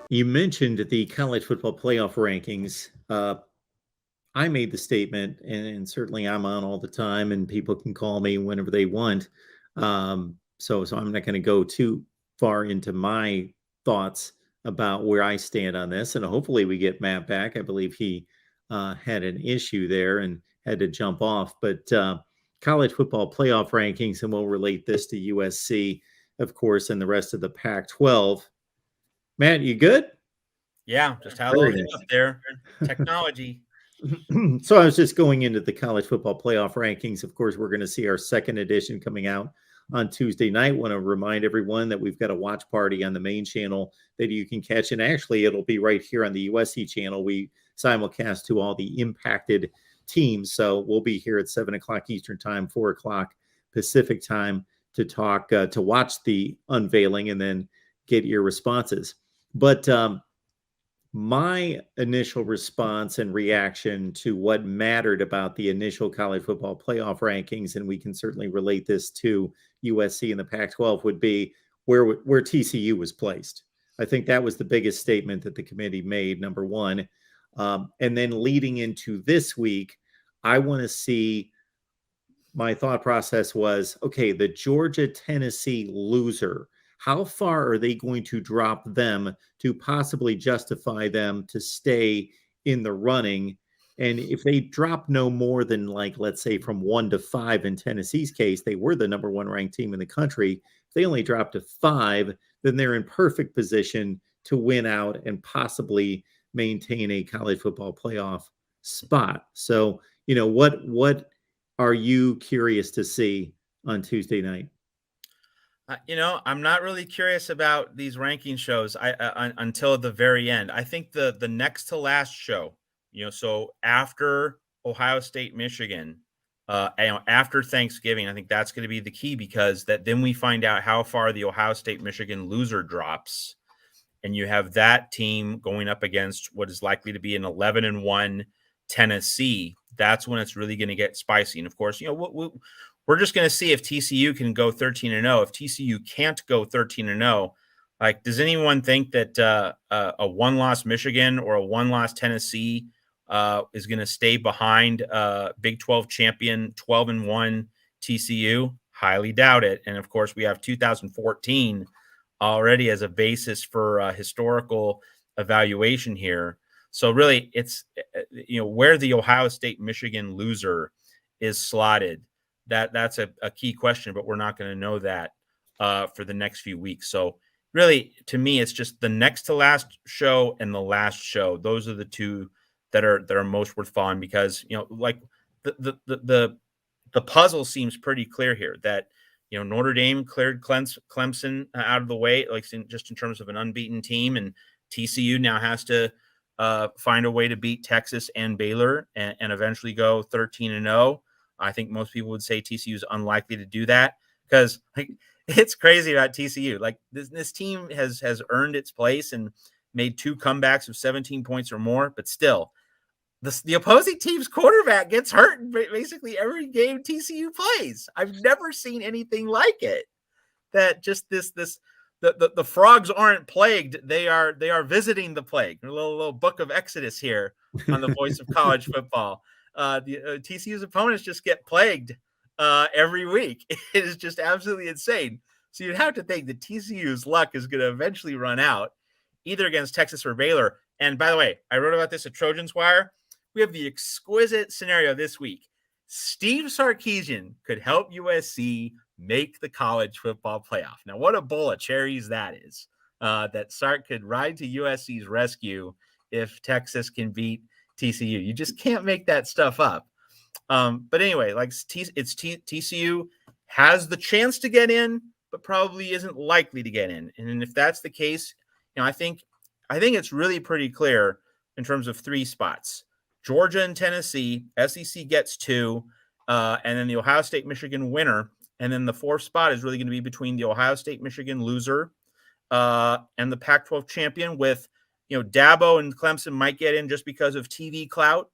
You mentioned the college football playoff rankings. I made the statement, and certainly I'm on all the time, and people can call me whenever they want. So I'm not going to go too far into my thoughts about where I stand on this. And hopefully we get Matt back. I believe he had an issue there and had to jump off. But college football playoff rankings, and we'll relate this to USC, of course, and the rest of the Pac-12. Matt, you good? Yeah, just had a Very little nice. hiccup there. Technology. So I was just going into the college football playoff rankings. Of course, we're going to see our second edition coming out on Tuesday night. Want to remind everyone that we've got a watch party on the main channel that you can catch. And actually, it'll be right here on the USC channel. We simulcast to all the impacted teams. So we'll be here at 7 o'clock Eastern time, 4 o'clock Pacific time to talk, to watch the unveiling and then get your responses. But my initial response and reaction to what mattered about the initial college football playoff rankings, and we can certainly relate this to USC and the Pac-12, would be where TCU was placed. I think that was the biggest statement that the committee made, number one. And then leading into this week, I want to see, my thought process was, okay, the Georgia-Tennessee loser, how far are they going to drop them to possibly justify them to stay in the running? And if they drop no more than, like, let's say from 1 to 5 in Tennessee's case, they were the number one ranked team in the country. If they only drop to 5, then they're in perfect position to win out and possibly maintain a college football playoff spot. So, what are you curious to see on Tuesday night? I'm not really curious about these ranking shows until the very end. I think the next to last show, so after Ohio State, Michigan, after Thanksgiving, I think that's going to be the key, because then we find out how far the Ohio State, Michigan loser drops, and you have that team going up against what is likely to be an 11-1 Tennessee. That's when it's really going to get spicy. And of course, we're just going to see if TCU can go 13-0. If TCU can't go 13-0, like, does anyone think that a one-loss Michigan or a one-loss Tennessee is going to stay behind Big 12 champion 12-1 TCU? Highly doubt it. And of course, we have 2014 already as a basis for historical evaluation here. So really, it's where the Ohio State Michigan loser is slotted. That's a key question, but we're not going to know that for the next few weeks. So really, to me, it's just the next to last show and the last show. Those are the two that are most worth following, because like the puzzle seems pretty clear here, that Notre Dame cleared Clemson out of the way, like just in terms of an unbeaten team, and TCU now has to find a way to beat Texas and Baylor and eventually go 13-0. I think most people would say TCU is unlikely to do that, because it's crazy about TCU. Like, this team has earned its place and made 2 comebacks of 17 points or more, but still, the opposing team's quarterback gets hurt in basically every game TCU plays. I've never seen anything like it. That just the frogs aren't plagued; they are visiting the plague. A little book of Exodus here on the Voice of College Football. TCU's opponents just get plagued every week. It is just absolutely insane. So you'd have to think that TCU's luck is going to eventually run out, either against Texas or Baylor. And by the way, I wrote about this at Trojans Wire. We have the exquisite scenario this week. Steve Sarkisian could help USC make the college football playoff. Now, what a bowl of cherries that is, that Sark could ride to USC's rescue if Texas can beat TCU. You just can't make that stuff up. But anyway, like, TCU has the chance to get in, but probably isn't likely to get in. And if that's the case, I think it's really pretty clear in terms of 3 spots. Georgia and Tennessee, SEC gets 2, and then the Ohio State Michigan winner. And then the 4th spot is really going to be between the Ohio State Michigan loser and the Pac-12 champion, with Dabo and Clemson might get in just because of TV clout.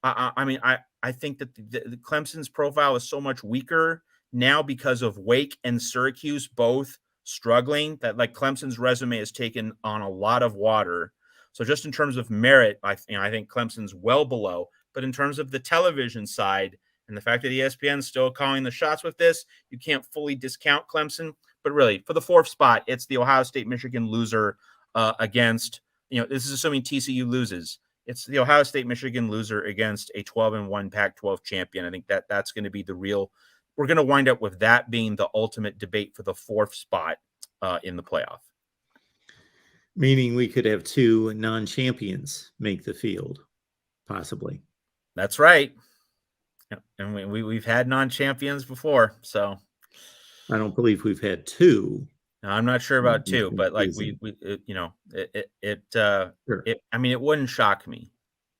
I think that the Clemson's profile is so much weaker now because of Wake and Syracuse both struggling, that like Clemson's resume has taken on a lot of water. So just in terms of merit, I think Clemson's well below. But in terms of the television side and the fact that ESPN's still calling the shots with this, you can't fully discount Clemson. But really, for the fourth spot, it's the Ohio State-Michigan loser against, this is assuming TCU loses. It's the Ohio State-Michigan loser against a 12-1 Pac-12 champion. I think that's going to be the real. We're going to wind up with that being the ultimate debate for the fourth spot in the playoff. Meaning we could have two non-champions make the field, possibly. That's right. And we've had non-champions before, so I don't believe we've had two. No, I'm not sure about two, but like Sure. I mean, it wouldn't shock me,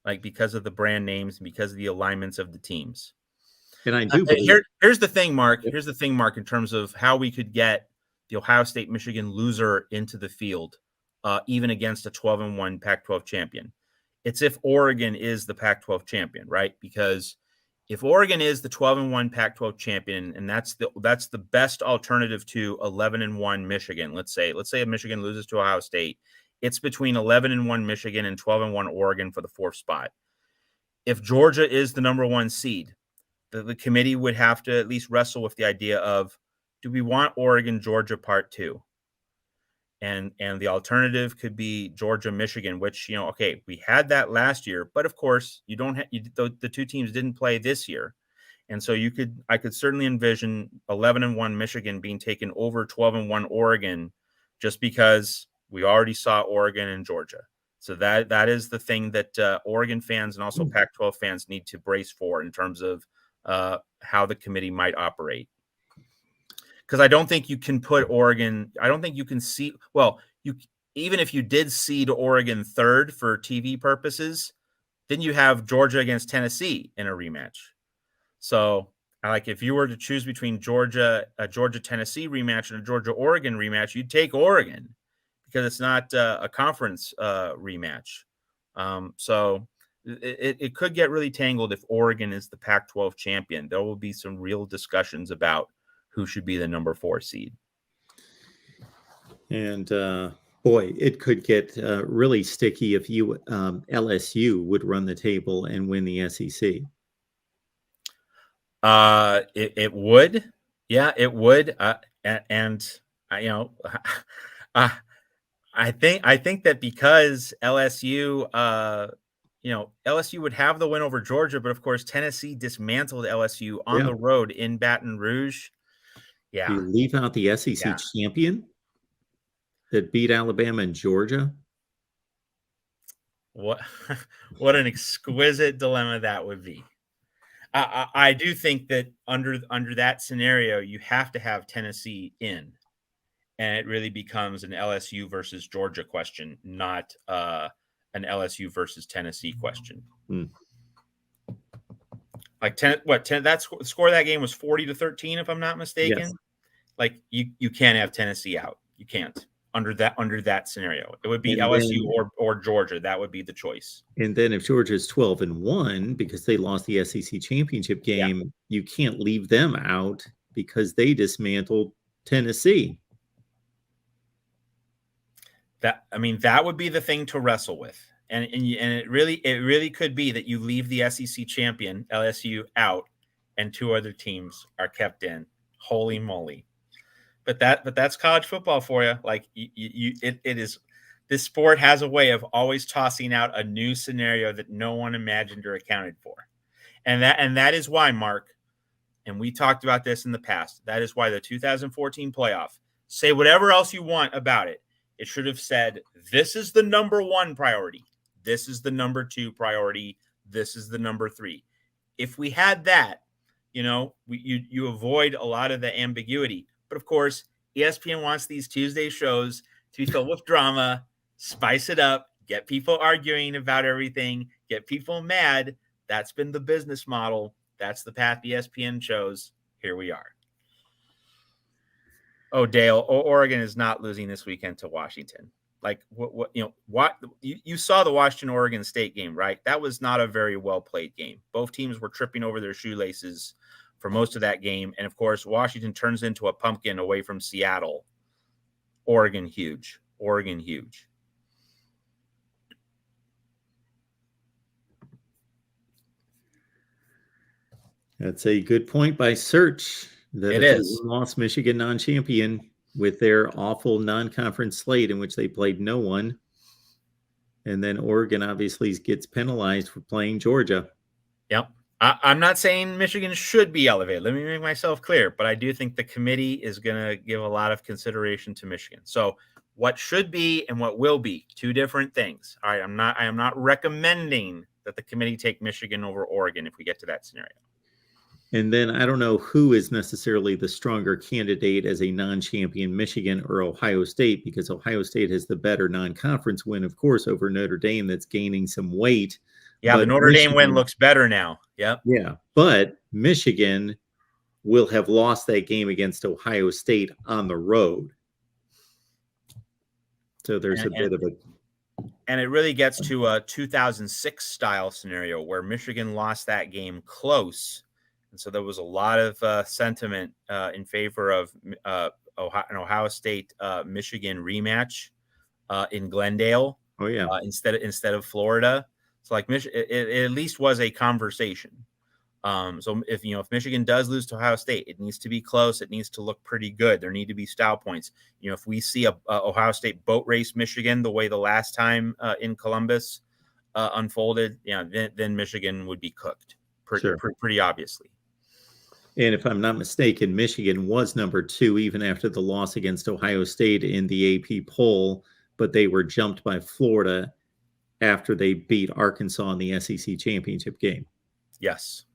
like because of the brand names and because of the alignments of the teams. And I do believe here's the thing, Mark. Here's the thing, Mark, in terms of how we could get the Ohio State-Michigan loser into the field, even against a 12-1 Pac-12 champion. It's if Oregon is the Pac-12 champion, right? Because if Oregon is the 12-1 Pac-12 champion, and that's the best alternative to 11-1 Michigan, let's say if Michigan loses to Ohio State, it's between 11-1 Michigan and 12-1 Oregon for the fourth spot. If Georgia is the number one seed, the committee would have to at least wrestle with the idea of, do we want Oregon, Georgia part 2? And the alternative could be Georgia, Michigan, which, okay, we had that last year, but of course you don't have, the two teams didn't play this year. And so I could certainly envision 11-1 Michigan being taken over 12-1 Oregon, just because we already saw Oregon and Georgia. So that is the thing that Oregon fans and also Pac-12 fans need to brace for in terms of how the committee might operate. Because I don't think you can put Oregon. I don't think you can see. Well, even if you did seed Oregon third for TV purposes, then you have Georgia against Tennessee in a rematch. So, like, if you were to choose between a Georgia-Tennessee rematch and a Georgia-Oregon rematch, you'd take Oregon because it's not a conference rematch. So it could get really tangled if Oregon is the Pac-12 champion. There will be some real discussions about who should be the number 4 seed. And boy, it could get really sticky if LSU would run the table and win the SEC. It would. Yeah, it would. I think that because LSU, LSU would have the win over Georgia, but of course Tennessee dismantled LSU on the road in Baton Rouge. Yeah. You leave out the SEC champion that beat Alabama and Georgia. What an exquisite dilemma that would be. I do think that under that scenario, you have to have Tennessee in, and it really becomes an LSU versus Georgia question, not an LSU versus Tennessee question. Like that score of that game was 40-13, if I'm not mistaken. Yes. Like you can't have Tennessee out. You can't under that scenario. It would be LSU or Georgia. That would be the choice. And then if Georgia is 12-1 because they lost the SEC championship game, you can't leave them out because they dismantled Tennessee. That would be the thing to wrestle with. And it really could be that you leave the SEC champion LSU out, and 2 other teams are kept in. Holy moly! But that's college football for you. Like it is. This sport has a way of always tossing out a new scenario that no one imagined or accounted for, and that is why, Mark. And we talked about this in the past. That is why the 2014 playoff. Say whatever else you want about it. It should have said, this is the number 1 priority. This is the number 2 priority. This is the number 3. If we had that, you avoid a lot of the ambiguity. But of course, ESPN wants these Tuesday shows to be filled with drama, spice it up, get people arguing about everything, get people mad. That's been the business model. That's the path ESPN chose. Here we are. Oh, Dale, Oregon is not losing this weekend to Washington. Like you saw the Washington-Oregon State game, right? That was not a very well played game. Both teams were tripping over their shoelaces for most of that game. And of course, Washington turns into a pumpkin away from Seattle Oregon, huge. Oregon, huge. That's a good point by Search. That It it's a is. one-loss Michigan non-champion with their awful non-conference slate in which they played no one. And then Oregon obviously gets penalized for playing Georgia. Yep. I'm not saying Michigan should be elevated. Let me make myself clear, but I do think the committee is going to give a lot of consideration to Michigan. So what should be and what will be, two different things. All right. I am not recommending that the committee take Michigan over Oregon if we get to that scenario. And then I don't know who is necessarily the stronger candidate as a non-champion, Michigan or Ohio State, because Ohio State has the better non-conference win, of course, over Notre Dame that's gaining some weight. Yeah, but the Notre Dame win looks better now. Yep. Yeah, but Michigan will have lost that game against Ohio State on the road. So there's a bit of a... And it really gets to a 2006 style scenario where Michigan lost that game close. And so there was a lot of sentiment in favor of an Ohio State Michigan rematch in Glendale. Oh yeah, instead of Florida. So like it at least was a conversation. So if Michigan does lose to Ohio State, it needs to be close. It needs to look pretty good. There need to be style points. If we see a Ohio State boat race Michigan the way the last time in Columbus unfolded, then Michigan would be cooked pretty obviously. And if I'm not mistaken, Michigan was number 2 even after the loss against Ohio State in the AP poll, but they were jumped by Florida after they beat Arkansas in the SEC championship game. Yes.